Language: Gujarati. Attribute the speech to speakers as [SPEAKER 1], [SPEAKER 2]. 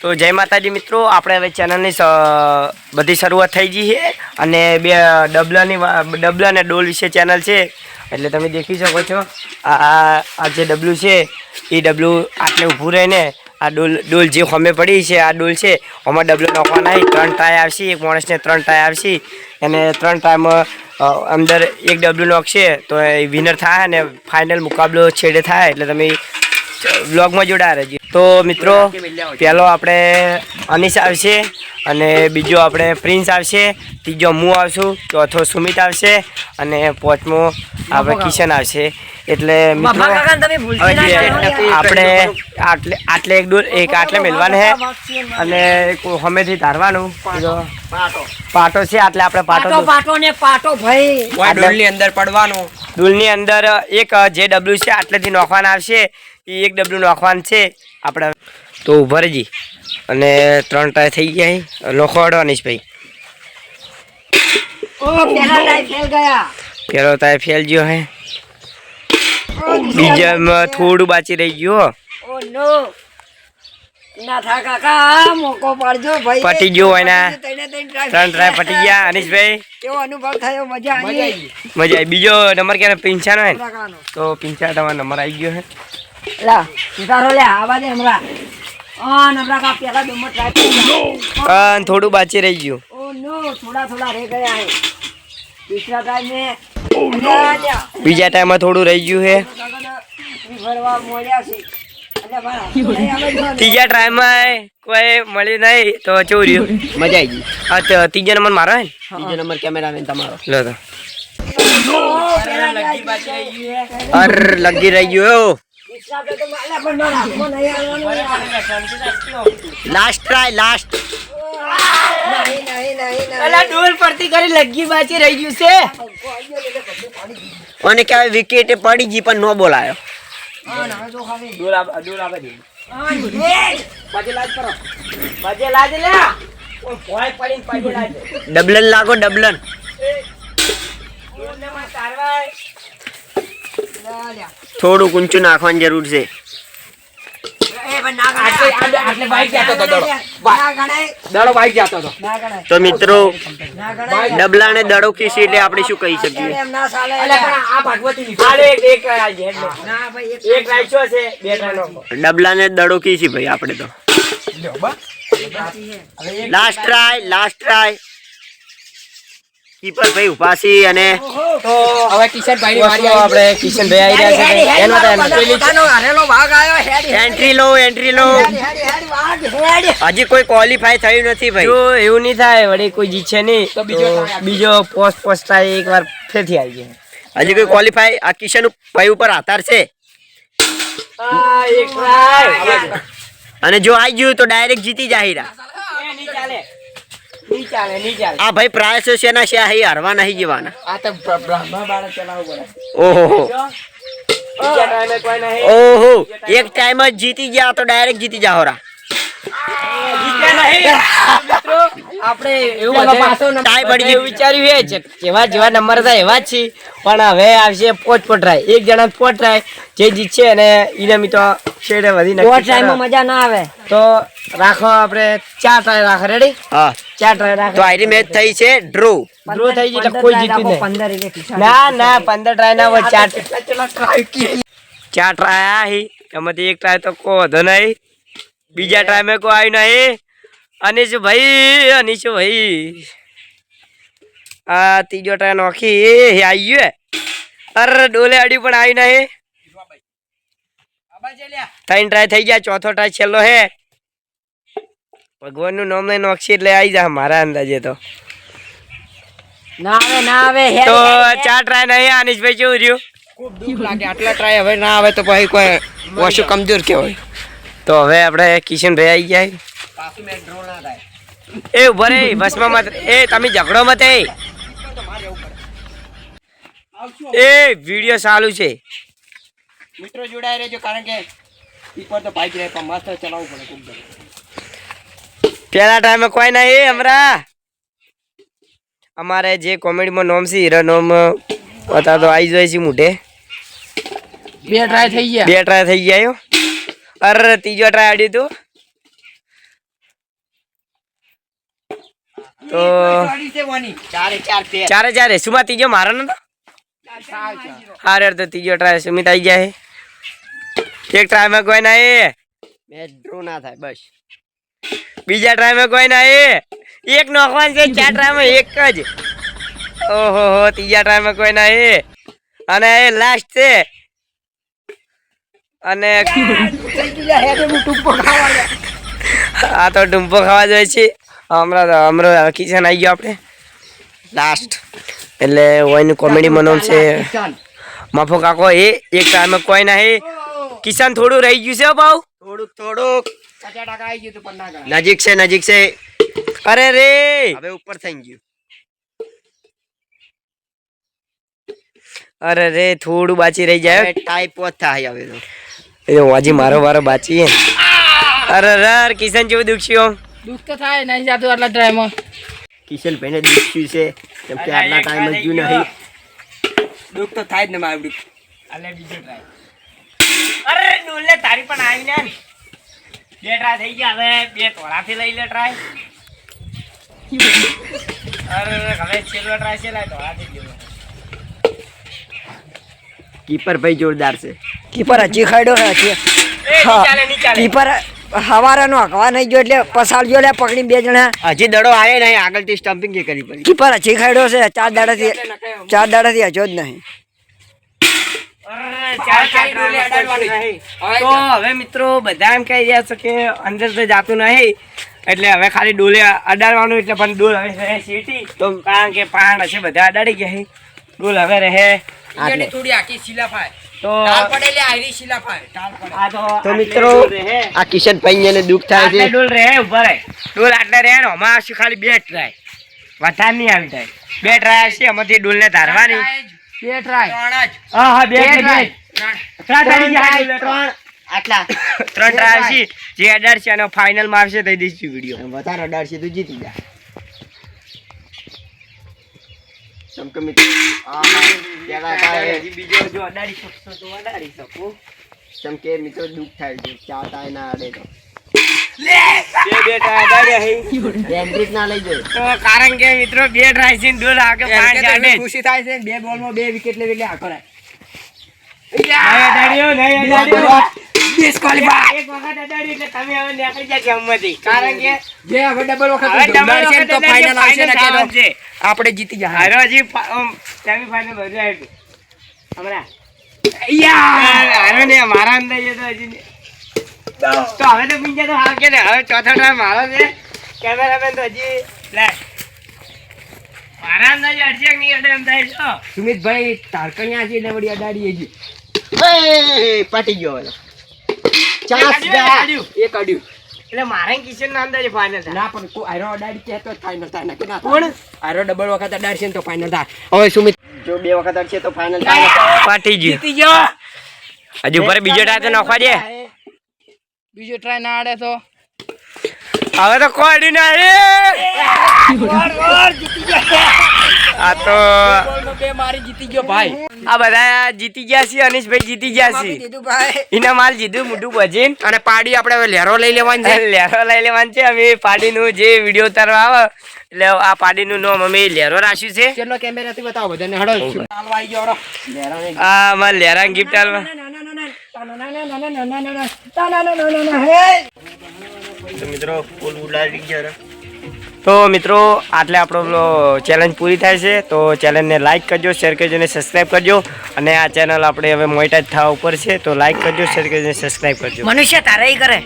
[SPEAKER 1] તો જય માતાજી મિત્રો, આપણે હવે ચેનલની બધી શરૂઆત થઈ ગઈ છે અને બે ડબલા અને ડોલ વિશે ચેનલ છે એટલે તમે દેખી શકો છો. આ જે ડબલું છે એ ડબલું આટલે ઊભું રહીને આ ડોલ જે ખમે પડી છે આ ડોલ છે આમાં ડબલો નાખવાના 3 ટ્રાય આવશે. એક માણસને 3 ટ્રાય આવશે અને 3 ટ્રાયમાં અંદર એક ડબલું નાખશે તો એ વિનર થાય અને ફાઇનલ મુકાબલો છેડે થાય. એટલે તમે વ્લોગમાં જોડાયા રહેજો. તો મિત્રો પહેલો આપણે અનિશ આવશે અને બીજો આપણે પ્રિન્સ આવશે, ત્રીજો હું આવશું, ચોથો સુમિત આવશે અને પાંચમો આપણે કિશન આવશે. એટલે મિત્રો આપણે આટલે એક આટલે મેળવાનું છે અને હમેથી ધારવાનું પાટો છે. આટલે આપણે પાટો ભાઈ ડોલની અંદર પડવાનું. ડોલની અંદર એક જે ડબલું છે આટલેથી નાખવાના આવશે એ એક ડબલું નાખવાનું છે આપણે. તો ઉભા રહેજી અને 3 ટ્રાય થઈ ગયા લોખવાડો અનિશભાઈ. પેલો ટ્રાય ફેલ ગયો હે, બીજામાં થોડું બાકી રહી ગયું. પટી ગયો હોય 3 ટ્રાય પટી ગયા. અનિશભાઈ કેવો અનુભવ થયો? મજા આવી. બીજો નંબર ક્યારે પિંછાનો હે તો પિંછા તમારો નંબર આવી ગયો હે. થોડું બાકી રહી ગયું. બીજા ટાઈમમાં થોડું રહી ગયું છે. ત્રીજા ટ્રાયમાં કોઈ મળ્યું નહીં તો ચોર્યું. મજા આવી ગઈ. હા તો ત્રીજો નંબર મારો હે. ત્રીજો નંબર કેમેરામેન તમારો. લો તો લગી રહી ગયો. Last try last. ડોલ પડતી કરી લગી બાકી રહી ગયું છે અને કહેવાય વિકેટ પડી ગઈ પણ નો બોલાયો. ડબલન લાગો ડબલન. થોડું ઊંચું નાખવાની જરૂર છે. તો મિત્રો ડબલા ને દડો ખીસી એટલે આપણે શું કહી શકીએ? ડબલા ને દડો ખીસી ભાઈ આપણે તો. લાસ્ટ ટ્રાય કીપર ભાઈ ઉભા છે અને તો હવે કિશનભાઈ ની વારી આપણે કિશનભાઈ આવી રહ્યા છે. એન્ટ્રી લો. હજી કોઈ ક્વોલિફાય થયું નથી ભાઈ. જો એવું નહીં થાય વળી કોઈ જીતશે નહીં તો બીજો પોસ્ટ થાય એકવાર ફેરથી આવી જાય. હજી કોઈ ક્વોલિફાય આ કિશન ભાઈ ઉપર આધાર છે. અને જો આવી ગયું તો ડાયરેક્ટ જીતી જાય. આ ભાઈ પ્રાયસો છે ના છે હારવા નહીં જવાના. આ તો બ્રહ્મા બાળક ચલાવવું પડે. ઓહો એક ટાઈમ જ જીતી ગયા તો ડાયરેક્ટ જીતી જાઓ. આપણે એવું વિચાર્યું છે જેવા નંબર હતા એવા જ છે પણ હવે આવશે 5 ટ્રાય. એક જણા 5 ટ્રાય જે જીતશે અને એને મિત્રો છેડે વધી મજા ના આવે તો રાખો આપણે 4 ટ્રાય રાખો. રેડી? હા 4 ટ્રાય રાખો. તો આઈરી મેચ થઈ છે ડ્રો થઈ ગઈ એટલે કોઈ જીત્યું નહીં. ના 15 ટ્રાય ના હોય. 4 ટ્રાય આવી એમાંથી એક ટ્રાય તો કોઈ વધો નહીં. બીજા ટ્રાય કોઈ આવ્યું નહીં. અનિશભાઈ આ ત્રીજો ટ્રાય નોખી આવી ગયો. અરે ડોલે અડ્યું પણ આવ્યું નહીં. 3 ટ્રાય થઈ ગયા. ચોથો ટ્રાય છેલ્લો હે. ભગવાન નું નામ નહીં નોખી એટલે આવી જા મારા અંદાજે તો. ના આવે તો 4 ટ્રાય નહીં. અનિશભાઈ કેવું રહ્યું? ખૂબ દુઃખ લાગે. આટલા ટ્રાય હવે ના આવે તો પછી કોઈ ઓછું કમજોર કહેવાય. તો હવે આપણે કિશનભાઈ આવી જાય. એ ઉભો રે બસમાં મત. એ તમે ઝઘડો મત. એ વિડિયો ચાલુ છે મિત્રો, જોડાઈ રહેજો કારણ કે ઈપર તો બાઈક રહે પણ મસ્ત ચલાવવું પડે. ખૂબ પેલા ટાઈમે કોઈ નહીં. હમણાં અમારે જે કોમેડીમાં નોમ છે હીરો નોમ હતા તો આવી જાય છે મોઢે. 2 ટ્રાય થઈ ગયા. અરે ત્રીજો ટ્રાય આડ્યું તું તો ચારે ચારે સુમાં ત્રીજો મારો નતો હારે તો ત્રીજો ટ્રાય સુમિત આવી જાય એક ટ્રાયમાં કોઈ ના એ ડ્રો ના થાય બસ બીજા ટ્રાયમાં કોઈ ના એક નોખવાનું છે ચાર ટ્રાયમાં એક જ ઓહો ત્રીજા ટ્રાયમાં કોઈ ના અને એ લાસ્ટ છે અને આ તો ડુંપો ખાવા જોઈએ છે હમણાં કિશન આવી ગયો આપણે લાસ્ટ એટલે ઓયનું કોમેડી મનોમ છે માફો કાકો એક ટાઈમ કોઈ ના કિશન થોડું રહી ગયું છે ભાવ થોડુંક નજીક છે અરે રે હવે ઉપર થઈ ગયું અરે રે થોડું બાચી રહી જાય ટાઈપ થાય હવે તો એ વાજી મારો બાચી અરે કિશન જેવું દુખ્યું
[SPEAKER 2] દુઃખ તો થાય નહીં જાતું આટલા ટ્રાયમાં
[SPEAKER 1] કિશન ભાઈને દુખ્યું છે કેમ કે આટલા ટાઈમ જ ગયું નહીં દુઃખ તો થાય જ ને મારું દુઃખ અલે બીજો ટ્રાય અરે ડોલે તારી પણ આવી ને બે ટ્રાય થઈ ગયા હવે બે તોડાથી લઈ લે ટ્રાય અરે હવે છેલ્લો ટ્રાય છે લાય તોડાથી ગયો કીપર ભાઈ જોરદાર છે
[SPEAKER 3] કીપર હજી ખાડ્યો છે કીપર હવારાનો હકવા નહીં ગયો એટલે પસાડજો લે પકડી બે જણા
[SPEAKER 1] હજી દડો આવે નહીં આગળથી સ્ટમ્પિંગ કે કરી પડી
[SPEAKER 3] કીપર હજી ખાડ્યો છે ચાર દાડાથી હજો જ નહીં
[SPEAKER 1] તો હવે મિત્રો બધા એમ કહી રહ્યા છે કે અંદર તો જાતું નહીં એટલે હવે ખાલી ડોલે અડાડવાનું એટલે પણ ડોલ હવે રહે સીટી તો કારણ કે પાણ હશે બધા અડાડી ગયા ડોલ હવે રહે
[SPEAKER 2] થોડી આખી શિલાફાય
[SPEAKER 1] તો મિત્રો આ કિશન ભાઈ ને દુઃખ થાય છે ડોલ રહે ઉભા રહે ડોલ આટલે રહે ને અમાર ખાલી બે ટ્રાય વધારે નહીં આવી થાય બે ટ્રાય છે એમાંથી ડોલ ને ધારવાની
[SPEAKER 2] બે ટ્રાય
[SPEAKER 1] હા બે આટલા ત્રણ ટ્રાય છે જે અડાડશે અને ફાઇનલ માં આવશે તો દઈશું વિડીયો વધારે અડાડશે તો જીતી જાય ચમકે મિત્રો બીજો જો અડાડી શકશો તો અડાડી શકો ચમકે મિત્રો દુઃખ થાય છે ચાર ટાય ના અડે તો બે ટાય અડાડ્યા હે બેન્ડ્રીટ ના લઈ જાય તો કારણ કે મિત્રો બે ટ્રાય છે ડોલ આગે પાંચ અડે
[SPEAKER 2] ખુશી થાય છે બે બોલમાં બે વિકેટ લેવી એટલે આ કરાય
[SPEAKER 1] ડિસ્ક્વોલિફાય એક વખત અડાડી એટલે તમે હવે નીકળી જાય ગેમમાંથી કારણ કે
[SPEAKER 2] જે હવે ડબલ વખત ઉડાડશે તો ફાઇનલ આવશે ને કે આપણે જીતી જાય
[SPEAKER 1] હારો હજી સેમી ફાઇનલ બધું આવ્યું હમણાં હારો ને મારા અંદર છે તો હજી તો હવે તો બીજા તો હાર કે ને હવે ચોથા ટાઈમ મારો છે કેમેરામેન તો હજી લે મારા અંદર અડશે નહીં અડે એમ થાય છે
[SPEAKER 2] સુમિતભાઈ તારકણિયા છે એટલે વળી અડાડીએ છે
[SPEAKER 1] પાટી ગયો હવે
[SPEAKER 2] ચાન્સ એક અડ્યું
[SPEAKER 1] એટલે મારે કિશન ના અંદર ફાઇનલ
[SPEAKER 2] ના પણ કોઈ આયરો અડાડી કે તો ફાઇનલ થાય ના કે ના કોણ આયરો ડબલ વખત અડાડશે ને તો ફાઇનલ થાય હવે સુમિત
[SPEAKER 1] જો બે વખત અડશે તો ફાઇનલ થાય પાટી ગયો
[SPEAKER 2] જીતી ગયો
[SPEAKER 1] હજુ ઉપર બીજો ટ્રાય તો નાખવા દે
[SPEAKER 2] બીજો ટ્રાય ના આડે તો
[SPEAKER 1] હવે તો કોઈ ના આ તો
[SPEAKER 2] બે મારી જીતી ગયો ભાઈ
[SPEAKER 1] આ બધા જીતી ગયા છે અનીશભાઈ જીતી ગયા છે એના માલ જીધું મોટું ભજીન
[SPEAKER 2] અને પાડી આપણે લેરો લઈ લેવાની છે
[SPEAKER 1] લેરો લઈ લેવાનું છે અમે પાડીનું જે વિડીયો ઉતારવા આવે એટલે આ પાડીનું નામ અમે લેરો રાખ્યું છે
[SPEAKER 2] કેટલો કેમેરાથી બતાવો બધાને હડો ચાલવા આવી ગયો
[SPEAKER 1] આ મારે લેરા ગિફ્ટ આલવા તો મિત્રો ફૂલ ઉડાડી ગયા તો મિત્રો આટલે આપણો ચેલેન્જ પૂરી થાય છે તો ચેલેન્જને લાઇક કરજો શેર કરજો અને સબસ્ક્રાઈબ કરજો અને આ ચેનલ આપણે હવે મોનેટાઈઝ થવા ઉપર છે તો લાઇક કરજો શેર કરજો અને સબસ્ક્રાઈબ કરજો
[SPEAKER 3] મનુષ્ય તારે કરે